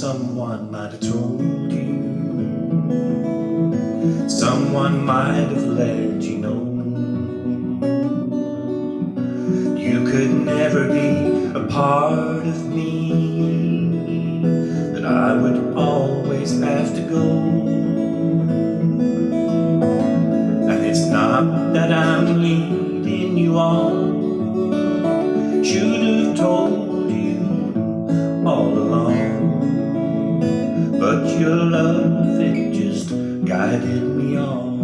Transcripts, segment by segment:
someone might have told you, someone might have let you know, you could never be a part of me, that I would always have to go. And it's not that I'm leading you on, should have told you all along, but your love, it just guided me on.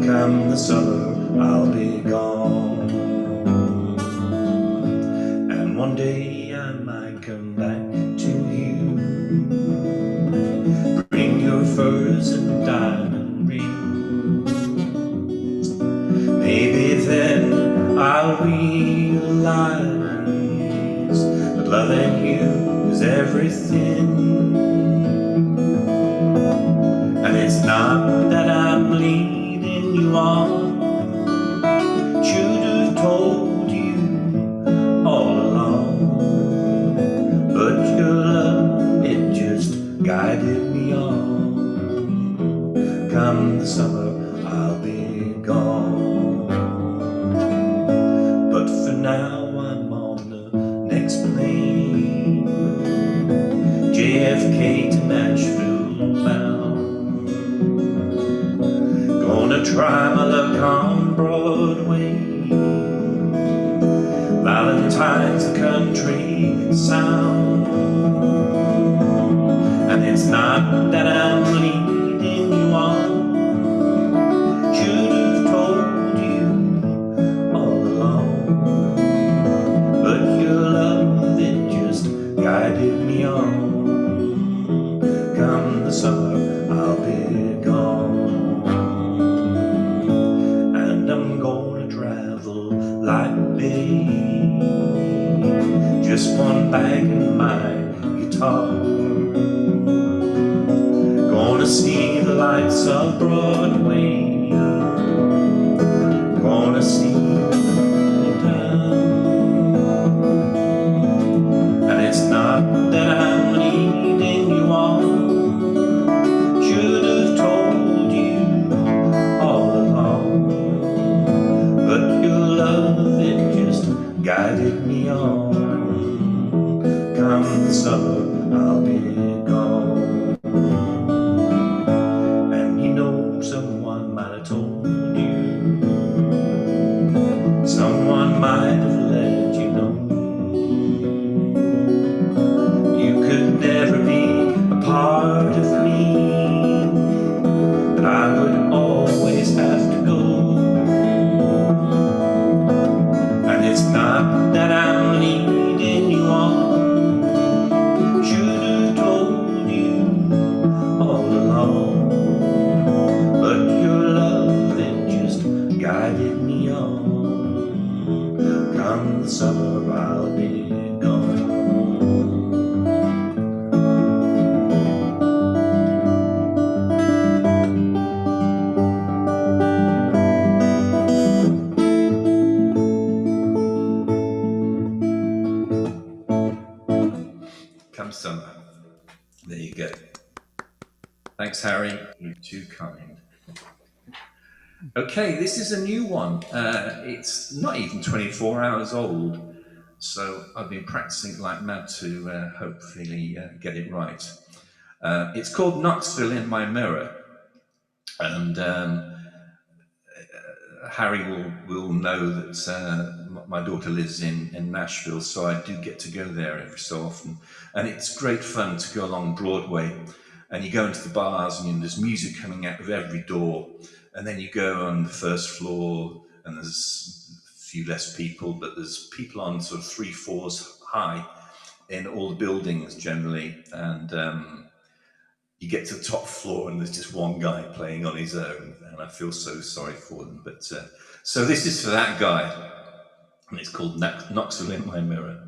Come the summer, I'll be gone, and one day I might come back to you, bring your furs and diamond rings. Maybe then I'll realize that loving you is everything. And it's not that I'm leading you on, should have told you all along, but your love, it just guided me on. Come the summer, I'll be gone, but for now I'm on the next plane, JFK to Nashville bound. Gonna try my luck on Broadway, Valentine's the country sound. And it's not that I'm leading you on, should have told you all along, but your love, it just guided me on. Come the summer, I'll be gone, and I'm gonna travel lightly, just one bag and my guitar. Gonna see the lights of Broadway, gonna see the town. And it's not that I'm leading you on, should have told you all along, but your love, it just guided me on. Come the summer, I'll be gone, and you know someone might have told you, someone might have let you know, you could never be a part of me, that I would always have to go. And it's not that I'm leading you on, should have told you all along, but your love, it just guided me on. Come the summer, I'll be gone. Come summer. There you go. Thanks, Harry. You're too kind. Okay, this is a new one. It's not even 24 hours old, so I've been practicing like mad to hopefully get it right. It's called Knoxville in My Mirror, and Harry will know that my daughter lives in Nashville, so I do get to go there every so often. And it's great fun to go along Broadway, and you go into the bars and there's music coming out of every door, and then you go on the first floor and there's a few less people, but there's people on sort of 3 floors high in all the buildings generally, and you get to the top floor and there's just one guy playing on his own, and I feel so sorry for them. But so this is for that guy, and it's called Knoxville in My Mirror.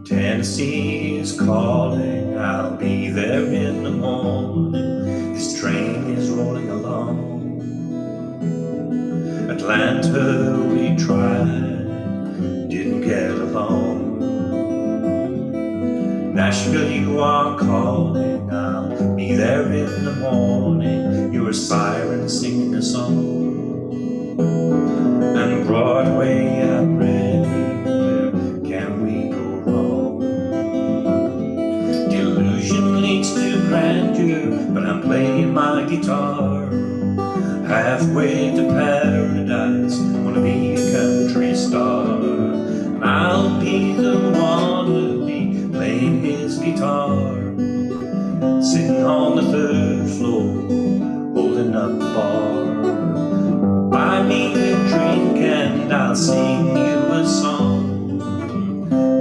Tennessee Tennessee is calling, I'll be there in the morning. This train is rolling along. Atlanta, we tried, didn't get along. Nashville, you are calling, I'll be there in the morning. You're a siren singing a song. And Broadway, I'm ready, where can we go wrong? Delusion leads to grandeur, but I'm playing my guitar. Halfway to paradise, wanna be a country star. And I'll be the one to be playing his guitar, sitting on the third floor, holding up the bar. Buy me a drink and I'll sing you a song.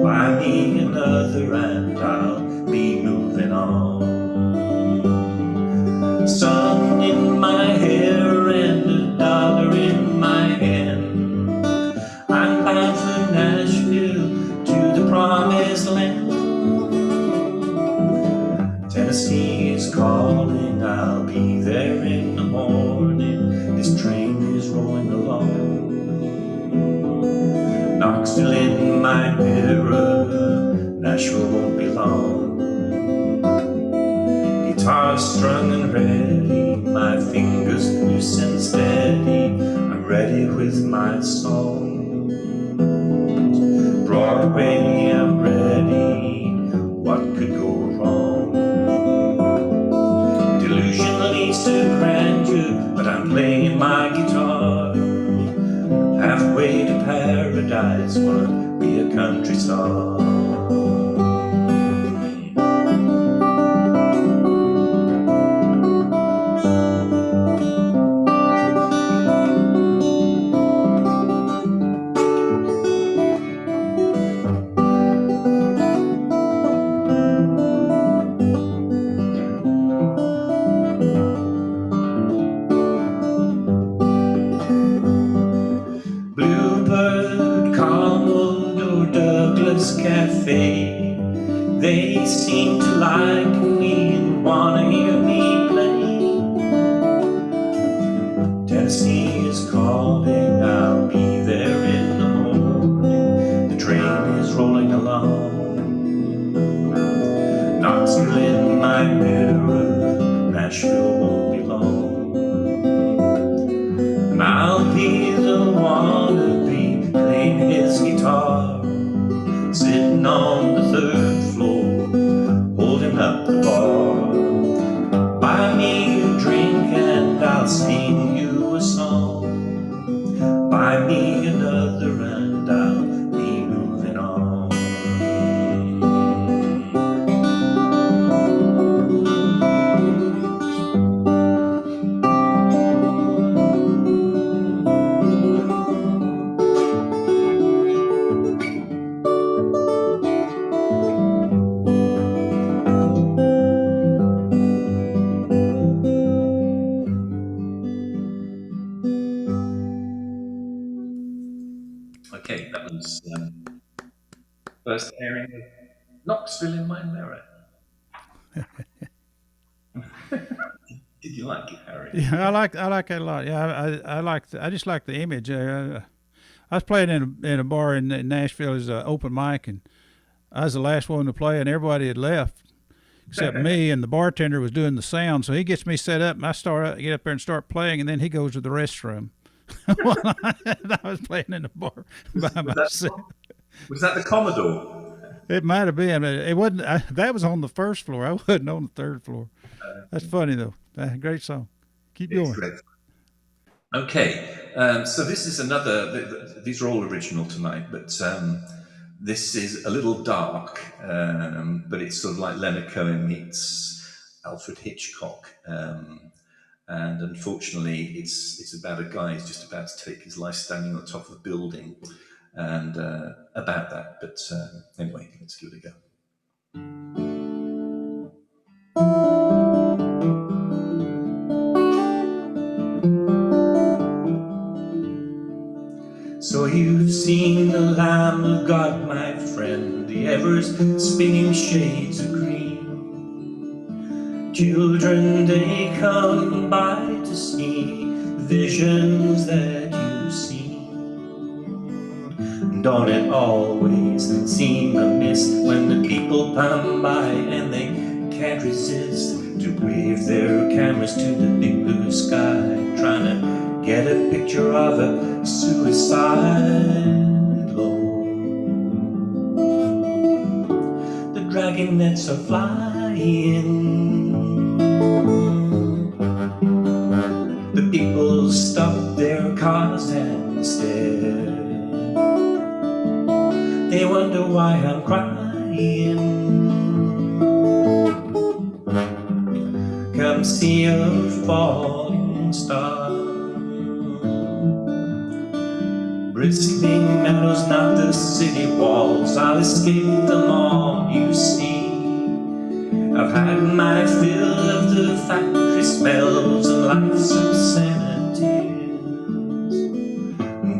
Buy me another and I'll be moving on. Sun in my hair and $1 in my hand. I'm bound for Nashville to the promised land. Tennessee is calling, I'll be there in the morning. This train is rolling along. Knoxville in my mirror, Nashville won't be long. Guitar strung and ready, my fingers loose and steady. I'm ready with my song. Broadway, I'm ready, what could go wrong? Delusion leads to grandeur, but I'm playing my guitar. Halfway to paradise, wanna be a country star. Bluebird, Commodore, Douglas Cafe, they seem to like me and wanna hear me play. Tennessee is calling, I'll be there in the morning. The train is rolling along. Knoxville in my mirror, Nashville won't be long. And I'll be the one to be playing his guitar, sitting on the third floor, holding up the bar. Buy me a drink and I'll sing you a song. Buy me another and I'll be moving on. Okay, that was first airing of Knoxville in my mirror. Did you like it, Harry? Yeah, I like that a lot. Yeah, I just like the image. I was playing in a bar in Nashville as an open mic, and I was the last one to play, and everybody had left except me, and the bartender was doing the sound. So he gets me set up, and get up there and start playing, and then he goes to the restroom. While I was playing in the bar by myself. Was that the Commodore? It might have been. It wasn't. That was on the first floor. I wasn't on the third floor. That's funny though. Great song. Keep It's going. great. Okay, so this is another. These are all original tonight, but this is a little dark, but it's sort of like Leonard Cohen meets Alfred Hitchcock. And unfortunately, it's about a guy who's just about to take his life standing on the top of a building, and about that. But anyway, let's give it a go. So you've seen the Lamb of God, my friend, the ever-spinning shades of green. Children, they come by to see visions that you see. Don't it always seem a mist when the people come by and they can't resist to wave their cameras to the big blue sky, trying to get a picture of a suicide lord. The dragon nets are flying. The people stop their cars and stare. They wonder why I'm crying. Come see a falling star. Bristling meadows, not the city walls. I'll escape them all, you see. I've had my fill of the factory smells and life's obscenities.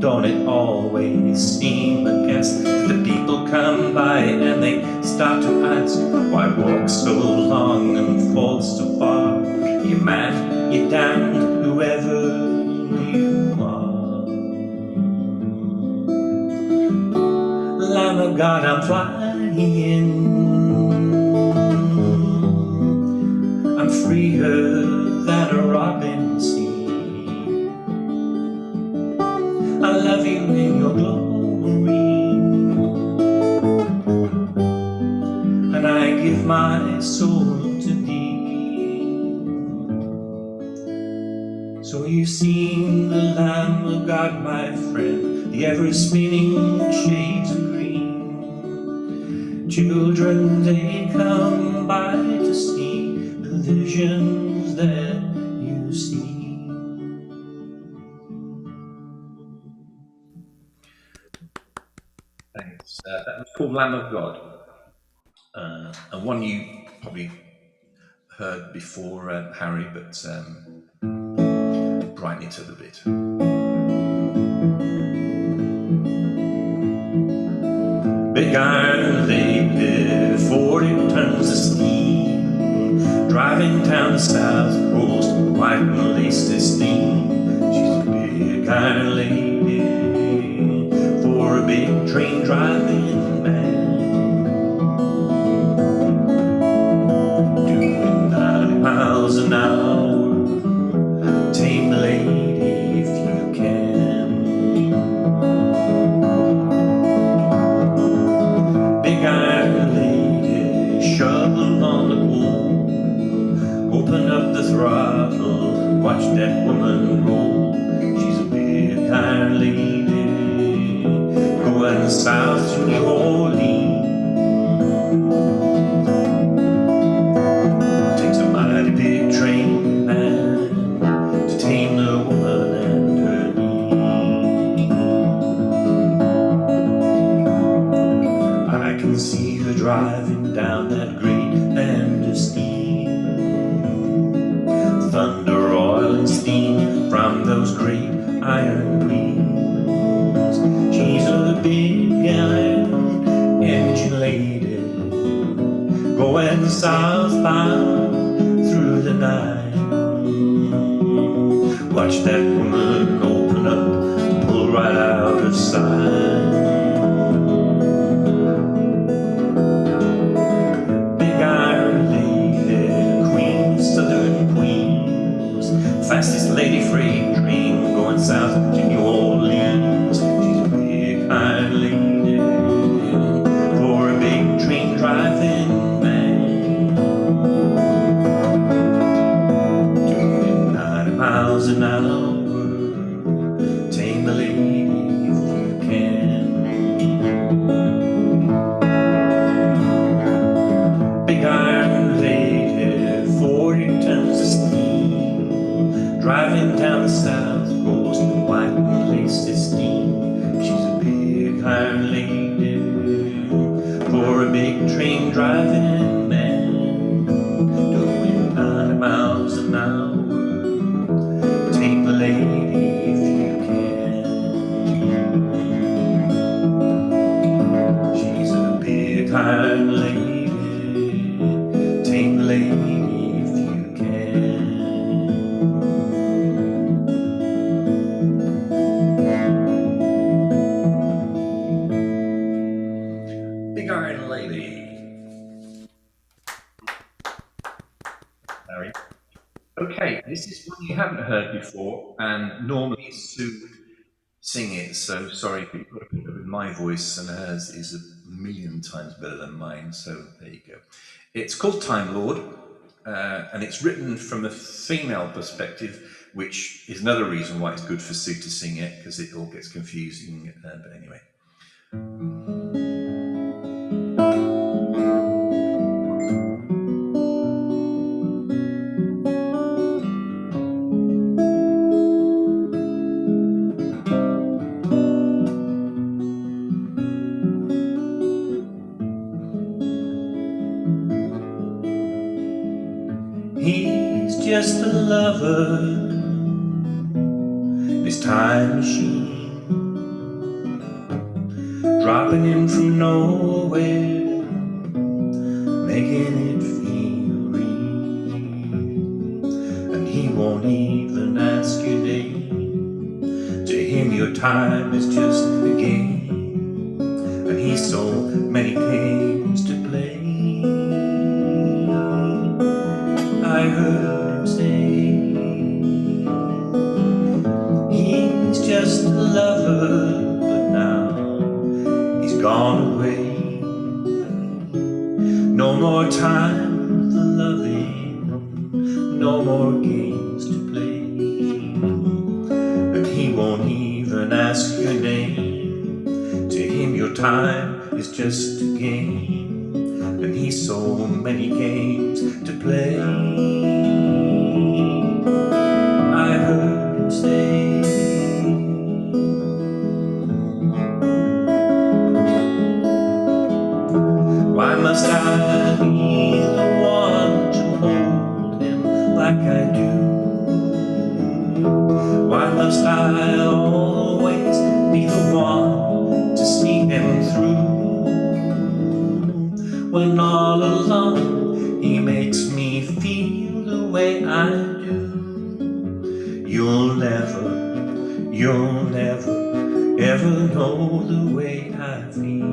Don't it always seem a guess? The people come by and they start to ask, why walk so long and fall so far? You mad, you damned, whoever you are. Lamb of God, I'm flying. I'm freer than a robin seed. I love you in your glory, and I give my soul to thee. So you've seen the Lamb of God, my friend, the ever-spinning shades of green. Children, they come by to see the visions that you see. Thanks. That was called Lamb of God, and one you probably heard before, Harry, but brighten it up a bit. Big iron lady, 40 tons of steam, driving down the south coast, white and laced steam. She's a big iron lady for a big train driving man, doing 90 miles an hour. Tame the lady if you can. Big iron lady, shovel on the pole, open up the throttle, watch that woman roll. She's a big iron lady, going south to New Orleans. Takes a mighty big train, man, to tame the woman and her need. I can see her driving down that great land of steam, thunder, oil, and steam from those great iron wheels. She's a big iron engine lady, going southbound through the night. Watch that woman open up, pull right out of sight. Big iron lady, queen of southern queens, fastest lady freight train going south to New Orleans. She's a big iron lady for a big train driving man, doing 90 miles an hour. Tame the lady if you can. Big iron lady, 40 tons of steam, driving down the south coast, white and laced steam. She's a big iron lady for a big train driving man, doing 90 miles an hour. Tame the lady if you can. hadn't heard before, and normally Sue sing it, so sorry if you've got to put up with my voice, and hers is a million times better than mine, so there you go. It's called Time Lord, and it's written from a female perspective, which is another reason why it's good for Sue to sing it, because it all gets confusing, but anyway. He's just a lover, this time machine, dropping in from nowhere, making it feel real. And he won't even ask your name. To him your time is just a game, and he's so many games to play. I heard him say he's just a lover, but now he's gone away. No more time for loving, no more games to play. And he won't even ask your name. To him your time is just a game, and he's so many games to play. I heard him say why must I be the one to hold him like I do? Why must I always be the one to see him through? When all alone he makes me feel the way I do. You'll never ever know the way I feel.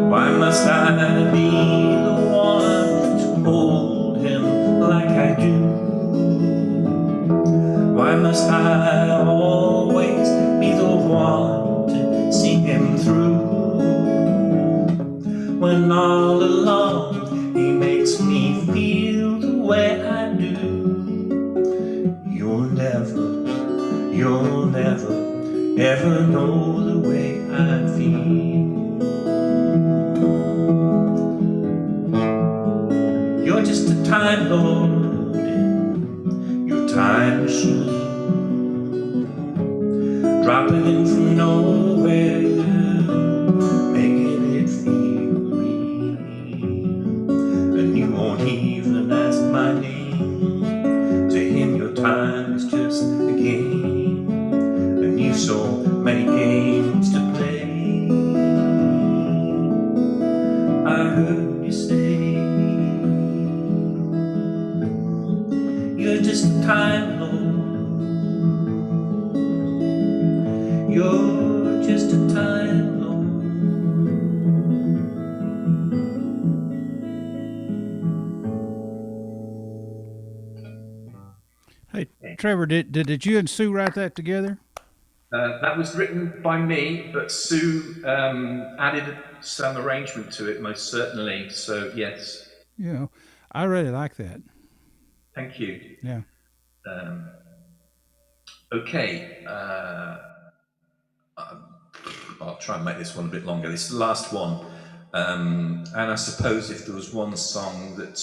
Why must I be the one to hold him like I do? Why must I always be the one to see him through? When all alone he makes me feel the way I do. You'll never ever know the way I feel. You're just a time lord in your time machine, dropping in from nowhere, making it feel real. And you won't even ask my name. To him your time is just a game, and you've so many games to play. I heard you say you're just a time lord. You're just a time lord. Hey, Trevor, did you and Sue write that together? That was written by me, but Sue added some arrangement to it, most certainly. So yes, You know, I really like that. thank you. Yeah. Okay, I'll try and make this one a bit longer. This is the last one, and I suppose if there was one song that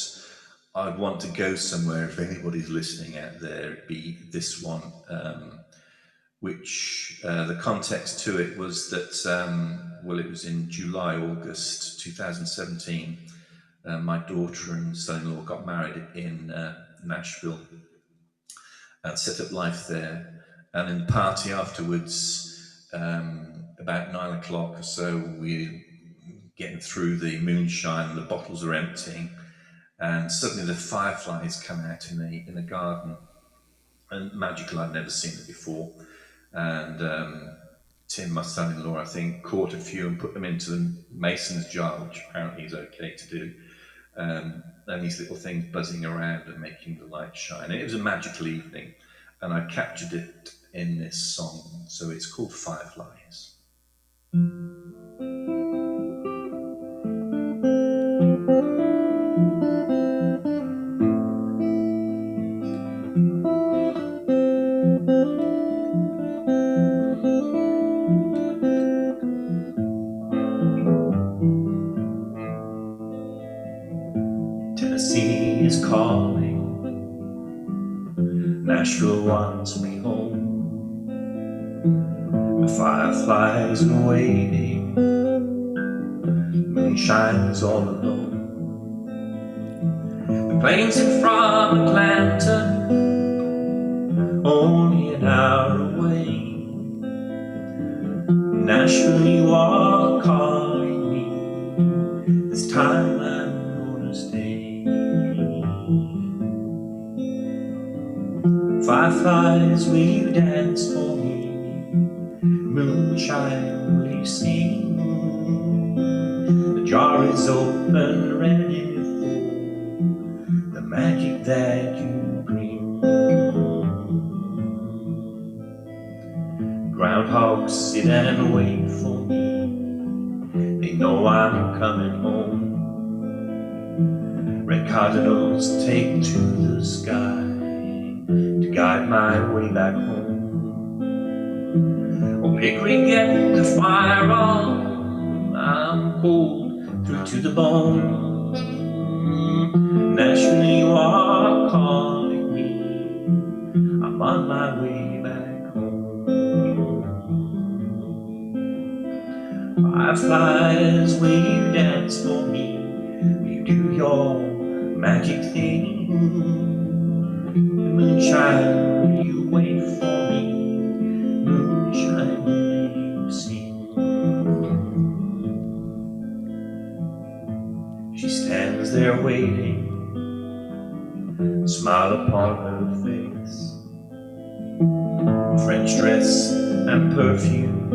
I'd want to go somewhere, if anybody's listening out there, it'd be this one. Which the context to it was that, well, it was in July, August 2017. My daughter and son-in-law got married in Nashville and set up life there. And in the party afterwards, about 9 o'clock or so, we getting through the moonshine, and the bottles are emptying, and suddenly the fireflies come out in the garden, and magical. I'd never seen it before, and Tim, my son-in-law, I think, caught a few and put them into the mason's jar, which apparently is okay to do. And these little things buzzing around and making the light shine. And it was a magical evening, and I captured it in this song. So it's called Fireflies. Tennessee is calling, Nashville wants me home. The fireflies are waiting, moon shines all alone. The plane's in from Atlanta, only an hour away. Nashville, you are calling me, this time I'm gonna stay. Fireflies, will you dance for me? Moonshine, will you sing? The jar is open, ready for the magic that you bring. Groundhogs sit and wait for me, they know I'm coming home. Red cardinals take to the sky to guide my way back home. Oh, hickory, get the fire on, I'm cold through to the bone. Nashville, you are calling me, I'm on my way back home. Fireflies, will you dance for me? Will you do your magic thing? Moonshine, will you wait for me? Moonshine, will you sing? She stands there waiting, a smile upon her face, French dress and perfume,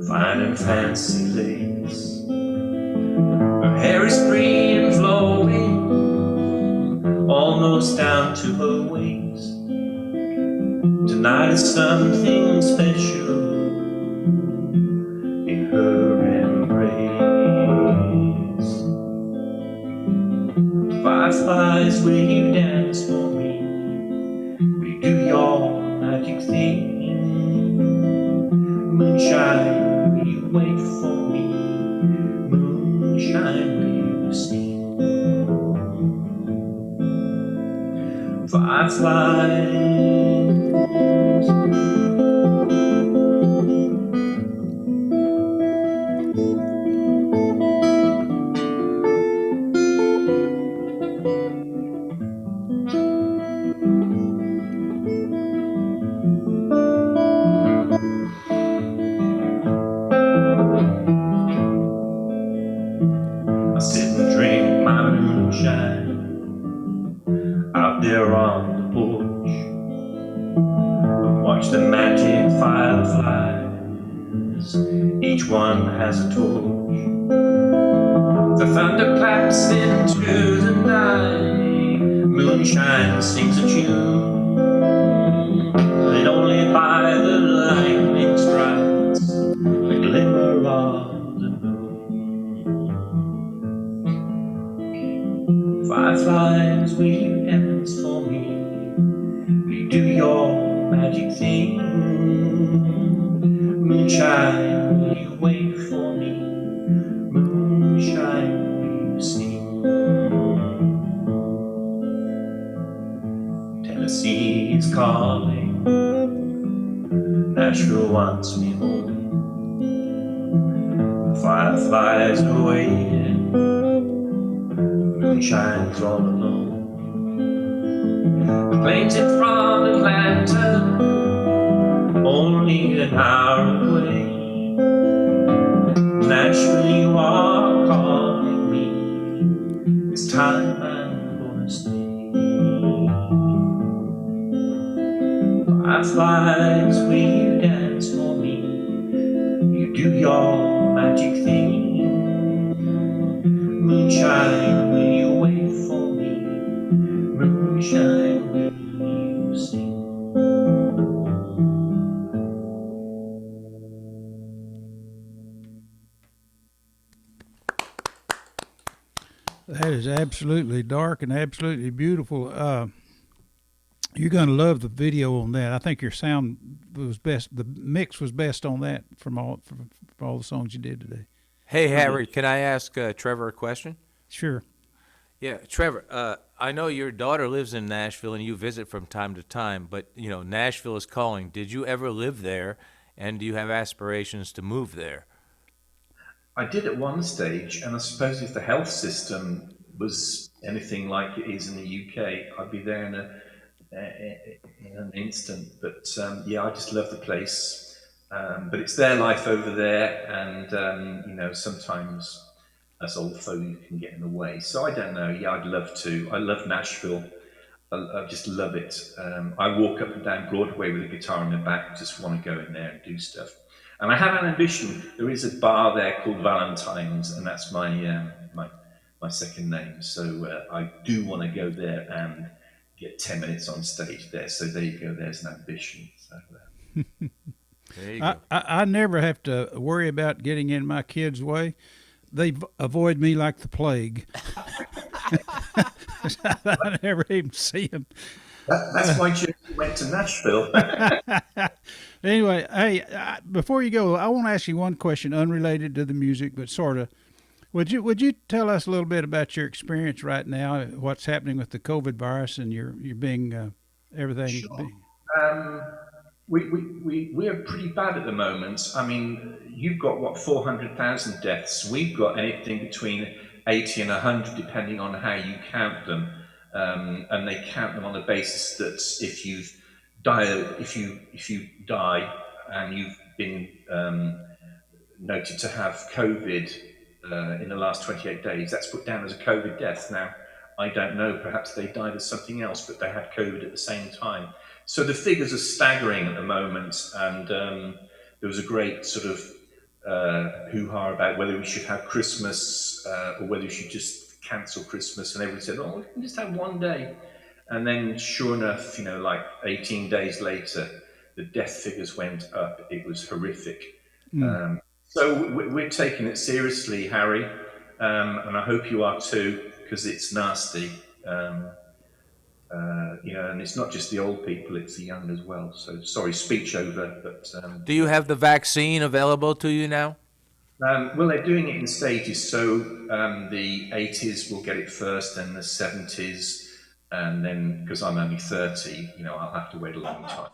fine and fancy lace. Her hair is free and flowing, almost down to her waist. Tonight is something special in her embrace. Fireflies, will you dance for me? Will you do your magic thing? Moonshine, will you wait for me? Moonshine, will you sing? Fireflies, I sit and drink my moonshine out there on the porch, and watch the magic fireflies, each one has a torch. The thunder claps into the night, moonshine sings a tune, lit only by the lightning strikes, the glimmer of the moon. Fireflies, will you dance for me? Will you do your magic thing? Moonshine, will you wait for me? Moonshine, will you sing? Tennessee is calling, Nashville wants me home. The fireflies are waiting, moonshine's all alone. The plane's in from Atlanta, only an hour away. Nashville, you are calling me. This time I'm gonna stay. Fireflies, will you dance for me? You do your magic thing. Moonshine, will you wait for me? Moonshine, will you sing? That is absolutely dark and absolutely beautiful. You're going to love the video on that. I think your sound was best. The mix was best on that from all the songs you did today. Hey, Harry, can I ask Trevor a question? Sure. Yeah, Trevor, I know your daughter lives in Nashville and you visit from time to time, but, you know, Nashville is calling. Did you ever live there, and do you have aspirations to move there? I did at one stage, and I suppose if the health system was anything like it is in the UK, I'd be there in an instant. But yeah, I just love the place. But it's their life over there, and you know, sometimes as old folk you can get in the way. So I don't know. Yeah, I'd love to. I love Nashville. I just love it. I walk up and down Broadway with a guitar in my back, just want to go in there and do stuff. And I have an ambition. There is a bar there called Valentine's, and that's my second name. So I do want to go there and get 10 minutes on stage there. So there you go. There's an ambition. So, There you go. I never have to worry about getting in my kids' way. They avoid me like the plague. I never even see them. that's why Jim went to Nashville. Anyway, hey, before you go, I want to ask you one question unrelated to the music, but sort of. Would you tell us a little bit about your experience right now, what's happening with the COVID virus, and your being everything? Sure. We're pretty bad at the moment. I mean, you've got what, 400,000 deaths. We've got anything between 80 and 100, depending on how you count them. And they count them on the basis that if you die and you've been noted to have COVID in the last 28 days, that's put down as a COVID death. Now, I don't know, perhaps they died of something else, but they had COVID at the same time. So the figures are staggering at the moment, and there was a great sort of hoo-ha about whether we should have Christmas or whether we should just cancel Christmas, and everybody said, oh, we can just have one day. And then sure enough, you know, like 18 days later, the death figures went up. It was horrific. So we're taking it seriously, Harry, and I hope you are too, because it's nasty. You know, and it's not just the old people, it's the young as well. So sorry, speech over, but... Do you have the vaccine available to you now? Well, they're doing it in stages. So the 80s will get it first, then the 70s, and then, because I'm only 30, you know, I'll have to wait a long time.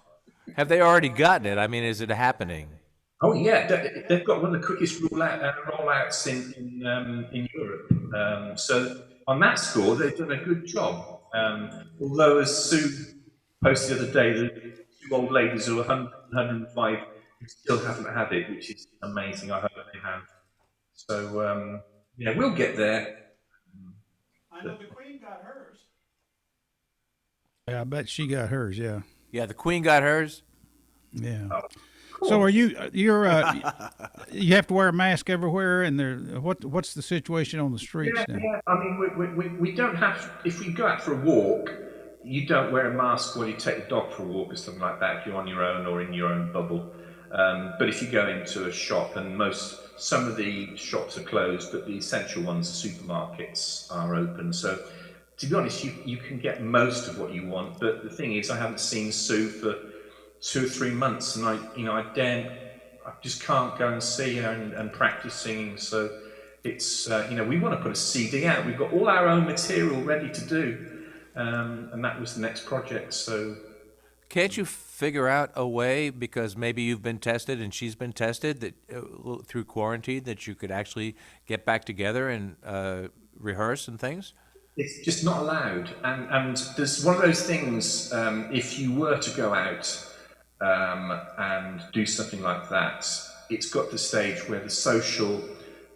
Have they already gotten it? I mean, is it happening? Oh yeah, they've got one of the quickest rollouts in Europe. So on that score, they've done a good job. Although, as Sue posted the other day, the two old ladies who are 100, 105 who still haven't had it, which is amazing. I hope they have. So yeah, we'll get there. I know the Queen got hers. Yeah, I bet she got hers. Yeah. Yeah, the Queen got hers. Yeah. Oh, cool. So you're you have to wear a mask everywhere, and what's the situation on the streets now? Yeah. I mean, we don't have. If we go out for a walk, you don't wear a mask when you take the dog for a walk or something like that. If you're on your own or in your own bubble. But if you go into a shop, and some of the shops are closed, but the essential ones, the supermarkets, are open. So, to be honest, you can get most of what you want. But the thing is, I haven't seen Sue for 2 or 3 months, and I just can't go and see her and practice singing. So it's we want to put a CD out. We've got all our own material ready to do, and that was the next project. So can't you figure out a way, because maybe you've been tested and she's been tested, that through quarantine, that you could actually get back together and rehearse and things? It's just not allowed, and there's one of those things. If you were to go out and do something like that, it's got to the stage where the social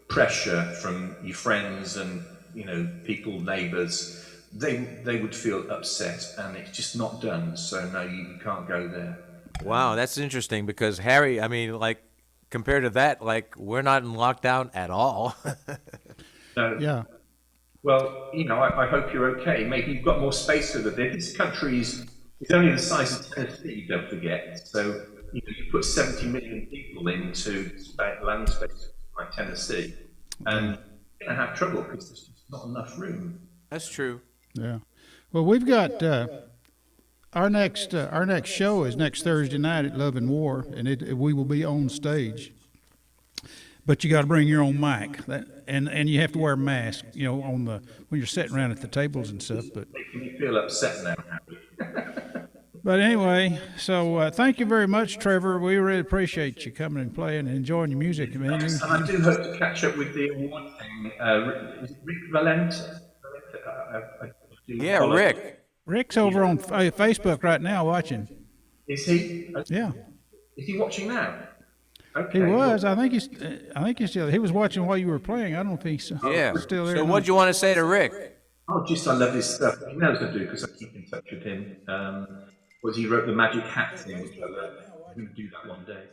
pressure from your friends and people, neighbours, they would feel upset, and it's just not done. So no, you can't go there. Wow, that's interesting because Harry, I mean, like compared to that, like we're not in lockdown at all. No. Yeah. Well, I hope you're okay. Maybe you've got more space over there. This country is only the size of Tennessee, don't forget. So, you put 70 million people into land space like Tennessee, and you're going to have trouble because there's just not enough room. That's true. Yeah. Well, we've got our next show is next Thursday night at Love and War, and we will be on stage. But you got to bring your own mic, and you have to wear a mask, when you're sitting around at the tables and stuff. But Making me feel upset now, Harry. but anyway, so thank you very much, Trevor. We really appreciate you coming and playing and enjoying your music, man. And I do hope to catch up with the award thing. Is it Rick Valentine? Yeah, Rick. Rick's over on Facebook right now watching. Is he? Yeah, Is he watching now? Okay. he was. I think he's still. He was watching while you were playing. I don't know if he's Yeah. still there. So or what'd not. you want to say to Rick? Oh, just I love his stuff. He knows I do because I keep in touch with him. He wrote the Magic Hat thing, which I love. I'm going to do that one day.